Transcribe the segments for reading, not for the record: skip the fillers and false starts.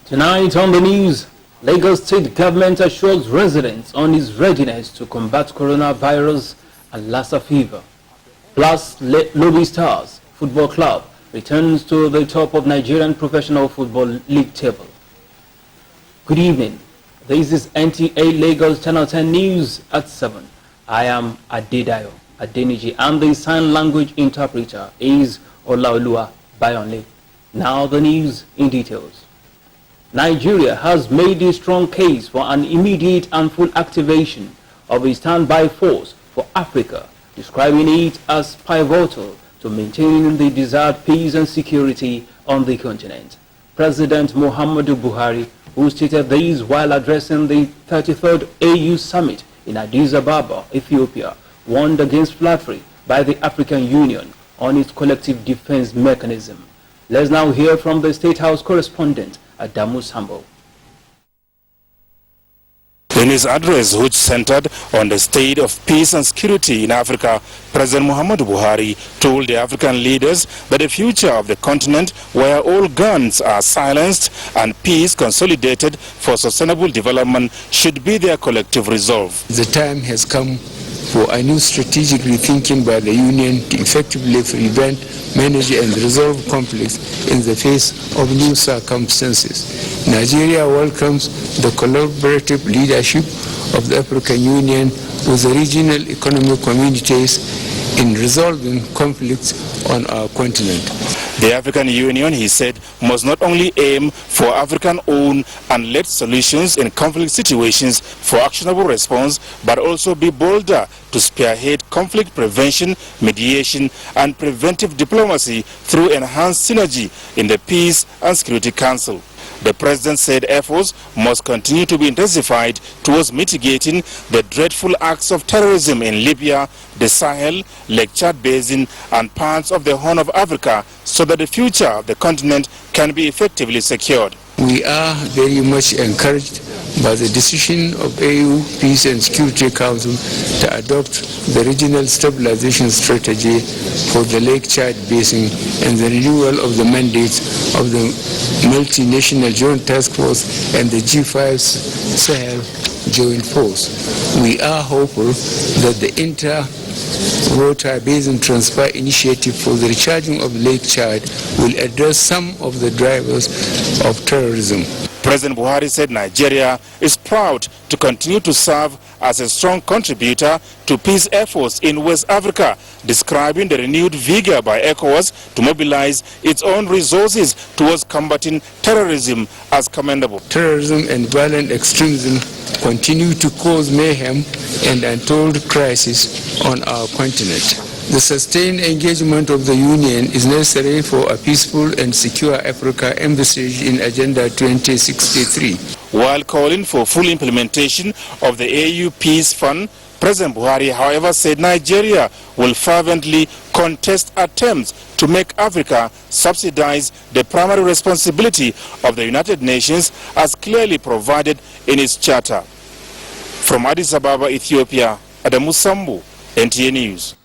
Tonight on the news, Lagos State government assures residents on its readiness to combat coronavirus and Lassa fever. Plus, Lobby Stars Football Club returns to the top of Nigerian Professional Football League table. Good evening. This is NTA Lagos Channel 10 News at 7. I am Adedayo Adeniji and the sign language interpreter is Olaoluwa Bayonle. Now the news in details. Nigeria has made a strong case for an immediate and full activation of a standby force for Africa, describing it as pivotal to maintaining the desired peace and security on the continent. President Muhammadu Buhari, who stated this while addressing the 33rd AU Summit in Addis Ababa, Ethiopia, warned against flattery by the African Union on its collective defense mechanism. Let's now hear from the State House correspondent, Adamu Sambo. In his address, which centered on the state of peace and security in Africa, President Muhammadu Buhari told the African leaders that the future of the continent, where all guns are silenced and peace consolidated for sustainable development, should be their collective resolve. The time has come for a new strategic rethinking by the Union to effectively prevent, manage and resolve conflicts in the face of new circumstances. Nigeria welcomes the collaborative leadership of the African Union with the regional economic communities in resolving conflicts on our continent. The African Union, he said, must not only aim for African-owned and led solutions in conflict situations for actionable response, but also be bolder to spearhead conflict prevention, mediation, and preventive diplomacy through enhanced synergy in the Peace and Security Council. The president said efforts must continue to be intensified towards mitigating the dreadful acts of terrorism in Libya, the Sahel, Lake Chad Basin, and parts of the Horn of Africa, so that the future of the continent can be effectively secured. We are very much encouraged by the decision of AU Peace and Security Council to adopt the regional stabilization strategy for the Lake Chad Basin and the renewal of the mandates of the multinational joint task force and the G5 Sahel joint force. We are hopeful that the Inter-Water Basin Transfer Initiative for the recharging of Lake Chad will address some of the drivers of terrorism. President Buhari said Nigeria is proud to continue to serve as a strong contributor to peace efforts in West Africa, describing the renewed vigor by ECOWAS to mobilize its own resources towards combating terrorism as commendable. Terrorism and violent extremism continue to cause mayhem and untold crisis on our continent. The sustained engagement of the Union is necessary for a peaceful and secure Africa envisaged in Agenda 2063. While calling for full implementation of the AU Peace Fund, President Buhari, however, said Nigeria will fervently contest attempts to make Africa subsidize the primary responsibility of the United Nations as clearly provided in its charter. From Addis Ababa, Ethiopia, Adamu Sambu, NTA News.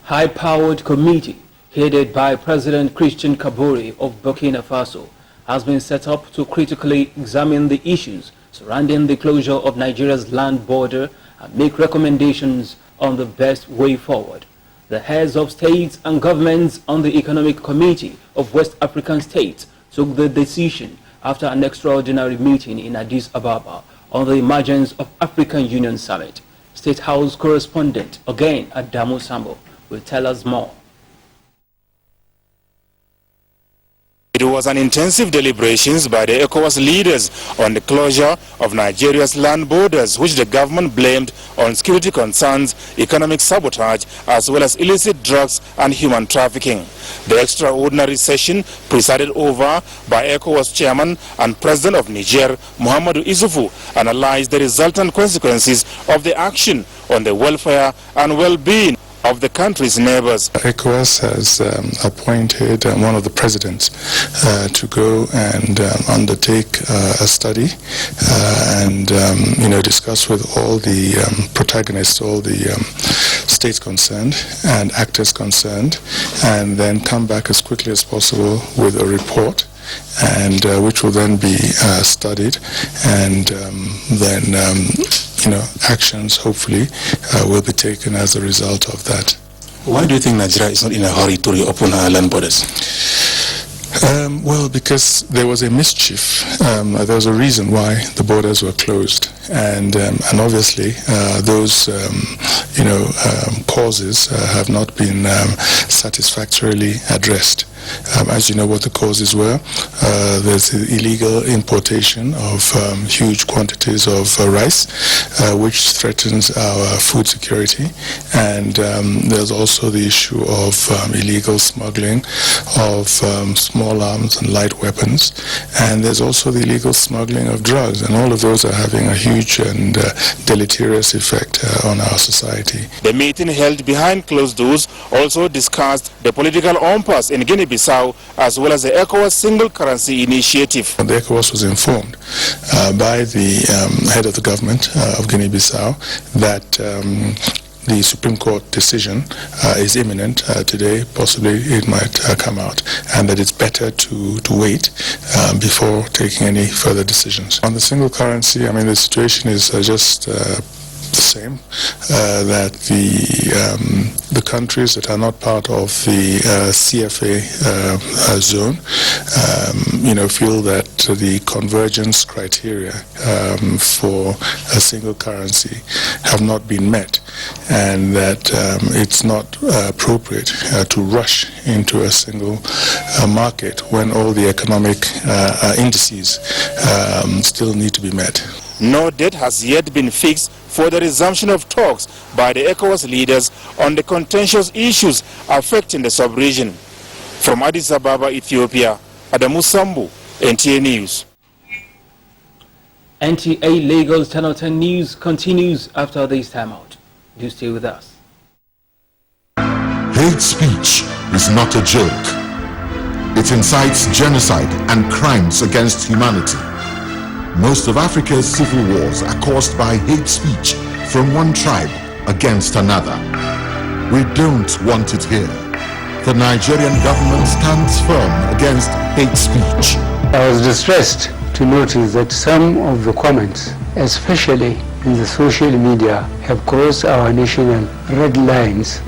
High-powered committee headed by President Christian Kabore of Burkina Faso has been set up to critically examine the issues surrounding the closure of Nigeria's land border and make recommendations on the best way forward. The heads of states and governments on the Economic Committee of West African states took the decision after an extraordinary meeting in Addis Ababa on the emergence of African Union Summit. State House correspondent, again Adamu Sambo, will tell us more. It was an intensive deliberations by the ECOWAS leaders on the closure of Nigeria's land borders, which the government blamed on security concerns, economic sabotage, as well as illicit drugs and human trafficking. The extraordinary session, presided over by ECOWAS chairman and president of Niger, Muhammadu Isufu, analyzed the resultant consequences of the action on the welfare and well-being of the country's neighbors. ECOWAS has appointed one of the presidents to go and undertake a study and discuss with all the protagonists, all the states concerned and actors concerned, and then come back as quickly as possible with a report, and which will then be studied, and then actions hopefully will be taken as a result of that. Why do you think Nigeria is not in a hurry to reopen our land borders? Well, because there was a mischief. There was a reason why the borders were closed, and obviously those causes have not been satisfactorily addressed. As you know what the causes were, there's illegal importation of huge quantities of rice, which threatens our food security, and there's also the issue of illegal smuggling of small arms and light weapons, and there's also the illegal smuggling of drugs, and all of those are having a huge and deleterious effect on our society. The meeting held behind closed doors also discussed the political impasse in Guinea-Bissau as well as the ECOWAS single currency initiative. The ECOWAS was informed by the head of the government of Guinea-Bissau that the Supreme Court decision is imminent today. Possibly it might come out, and that it's better to wait before taking any further decisions. On the single currency, I mean, the situation is just the same, that the countries that are not part of the CFA zone, feel that the convergence criteria for a single currency have not been met, and that it's not appropriate to rush into a single market when all the economic indices still need to be met. No date has yet been fixed for the resumption of talks by the ECOWAS leaders on the contentious issues affecting the sub-region. From Addis Ababa, Ethiopia, Adamu Sambu, NTA News. NTA Lagos 10:10 News continues after this timeout. Do stay with us. Hate speech is not a joke. It incites genocide and crimes against humanity. Most of Africa's civil wars are caused by hate speech from one tribe against another. We don't want it here. The Nigerian government stands firm against hate speech. I was distressed to notice that some of the comments, especially in the social media, have crossed our national red lines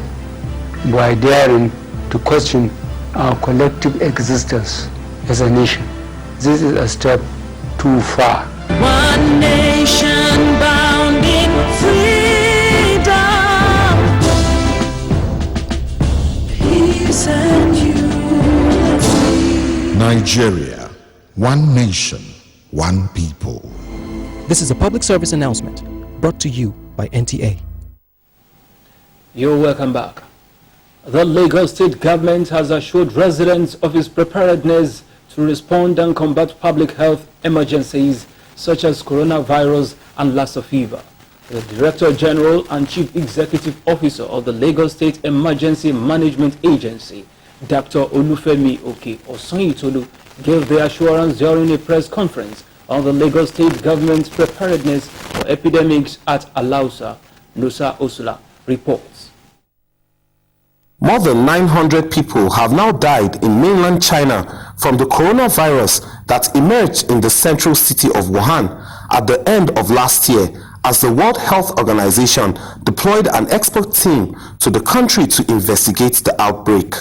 by daring to question our collective existence as a nation. This is a step too far. One nation bound in freedom, peace and unity. Nigeria, one nation, one people. This is a public service announcement brought to you by NTA. You're welcome back. The Lagos State government has assured residents of its preparedness to respond and combat public health emergencies such as coronavirus and Lassa fever. The Director General and Chief Executive Officer of the Lagos State Emergency Management Agency, Dr. Olufemi Oke Osonyitolu, gave the assurance during a press conference on the Lagos State government's preparedness for epidemics at Alausa. Nusa Osula reports. More than 900 people have now died in mainland China from the coronavirus that emerged in the central city of Wuhan at the end of last year, as the World Health Organization deployed an expert team to the country to investigate the outbreak.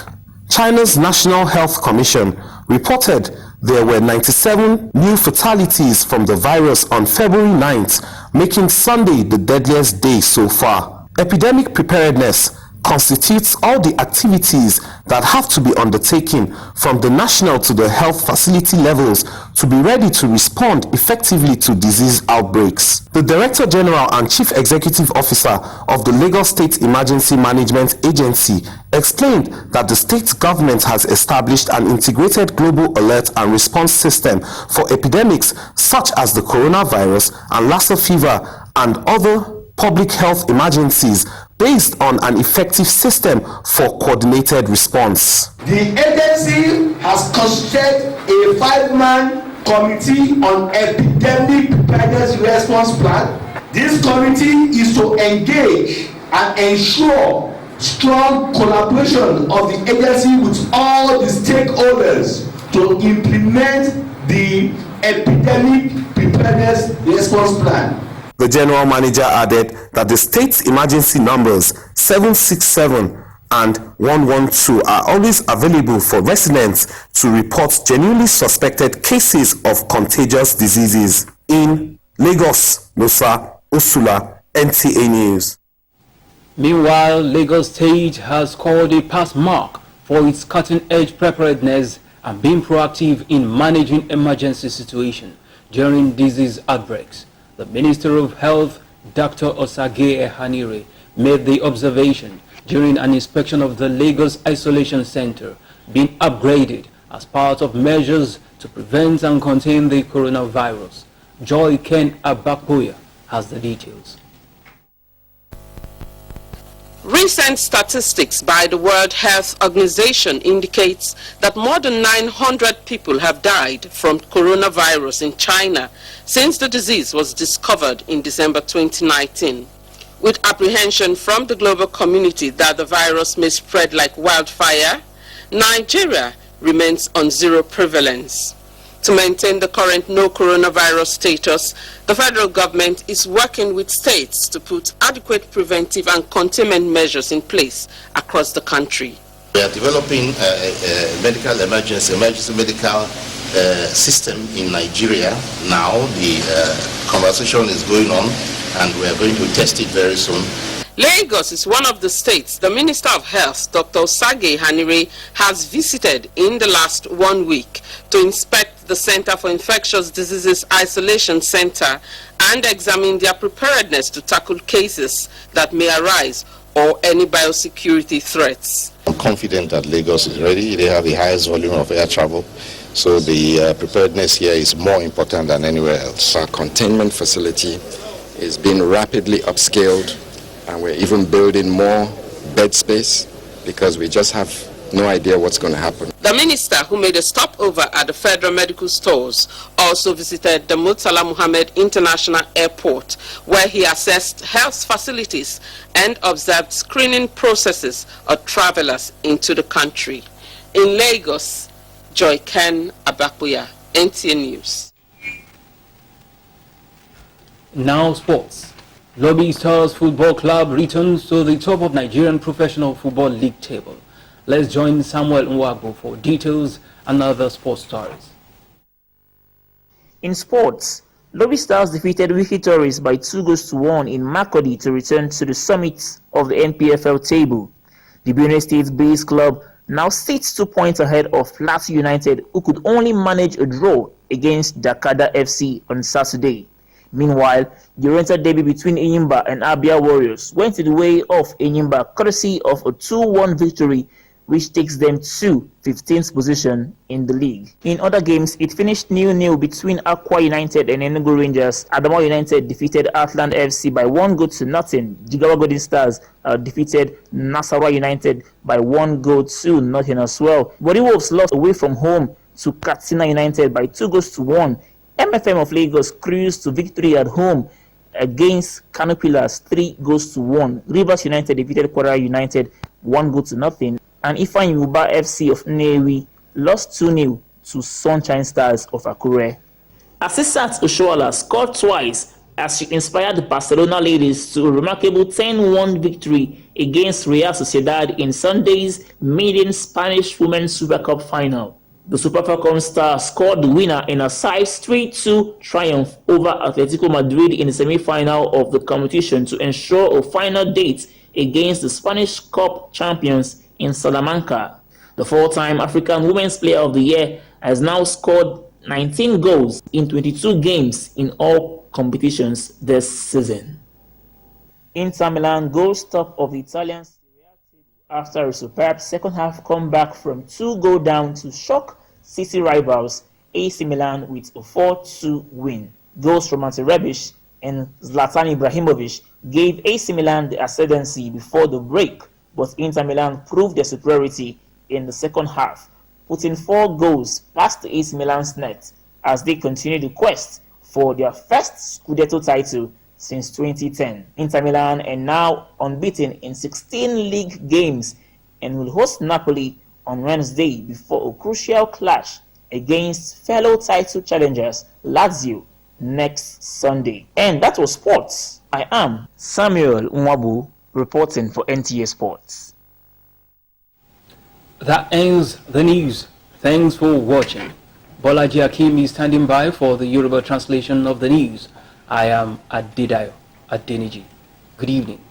China's National Health Commission reported there were 97 new fatalities from the virus on February 9th, making Sunday the deadliest day so far. Epidemic preparedness constitutes all the activities that have to be undertaken from the national to the health facility levels to be ready to respond effectively to disease outbreaks. The Director General and Chief Executive Officer of the Lagos State Emergency Management Agency explained that the state government has established an integrated global alert and response system for epidemics such as the coronavirus and Lassa fever and other public health emergencies based on an effective system for coordinated response. The agency has constituted a 5-man committee on epidemic preparedness response plan. This committee is to engage and ensure strong collaboration of the agency with all the stakeholders to implement the epidemic preparedness response plan. The general manager added that the state's emergency numbers 767 and 112 are always available for residents to report genuinely suspected cases of contagious diseases. In Lagos, Musa Usula, NTA News. Meanwhile, Lagos State has scored a pass mark for its cutting-edge preparedness and being proactive in managing emergency situations during disease outbreaks. The Minister of Health, Dr. Osage Ehanire, made the observation during an inspection of the Lagos Isolation Center being upgraded as part of measures to prevent and contain the coronavirus. Joy Ken Abapoya has the details. Recent statistics by the World Health Organization indicates that more than 900 people have died from coronavirus in China since the disease was discovered in December 2019. With apprehension from the global community that the virus may spread like wildfire, Nigeria remains on zero prevalence. To maintain the current no coronavirus status, the federal government is working with states to put adequate preventive and containment measures in place across the country. We are developing a medical emergency medical system in Nigeria now. The conversation is going on and we are going to test it very soon. Lagos is one of the states the Minister of Health, Dr. Osage Ehanire, has visited in the last 1 week to inspect the Center for Infectious Diseases Isolation Center and examine their preparedness to tackle cases that may arise or any biosecurity threats. I'm confident that Lagos is ready. They have the highest volume of air travel, so the preparedness here is more important than anywhere else. Our containment facility is being rapidly upscaled, and we're even building more bed space because we just have no idea what's going to happen. The minister, who made a stopover at the Federal Medical Stores, also visited the Murtala Muhammed International Airport, where he assessed health facilities and observed screening processes of travelers into the country. In Lagos, Joy Ken Abakuya, NTA News. Now sports. Lobby Stars Football Club returns to the top of Nigerian Professional Football League table. Let's join Samuel Nwagbo for details and other sports stories. In sports, Lobby Stars defeated Wiki Tourists by 2-1 in Makurdi to return to the summit of the NPFL table. The Benue State-based club now sits 2 points ahead of Plateau United, who could only manage a draw against Dakada FC on Saturday. Meanwhile, the rented derby between Enyimba and Abia Warriors went the way of Enyimba, courtesy of a 2-1 victory, which takes them to 15th position in the league. In other games, it finished 0-0 between Akwa United and Enugu Rangers. Adamawa United defeated Atland FC by 1-0. Jigawa Golden Stars defeated Nasarawa United by 1-0 as well. Body Wolves lost away from home to Katsina United by 2-1. MFM of Lagos cruised to victory at home against Kano Pillars 3-1. Rivers United defeated Kwara United 1-0. And Ifeanyi Uba FC of Nnewi lost 2-0 to Sunshine Stars of Akure. Asisat Oshoala scored twice as she inspired the Barcelona ladies to a remarkable 10-1 victory against Real Sociedad in Sunday's maiden Spanish Women's Super Cup final. The Super Falcons star scored the winner in a size 3-2 triumph over Atletico Madrid in the semi-final of the competition to ensure a final date against the Spanish Cup champions in Salamanca. The four-time African Women's Player of the Year has now scored 19 goals in 22 games in all competitions this season. Inter Milan goes top of the Italian Serie A table after a superb second-half comeback from 2-goal down to shock City rivals AC Milan with a 4-2 win. Goals from Ante Rebic and Zlatan Ibrahimovic gave AC Milan the ascendancy before the break, but Inter Milan proved their superiority in the second half, putting 4 goals past the AC Milan's net as they continue the quest for their first Scudetto title since 2010. Inter Milan are now unbeaten in 16 league games and will host Napoli on Wednesday before a crucial clash against fellow title challengers Lazio next Sunday. And that was sports. I am Samuel Nwabu reporting for NTA Sports. That ends the news. Thanks for watching. Bolaji Akim is standing by for the Yoruba translation of the news. I am Adedayo Adeniji. Good evening.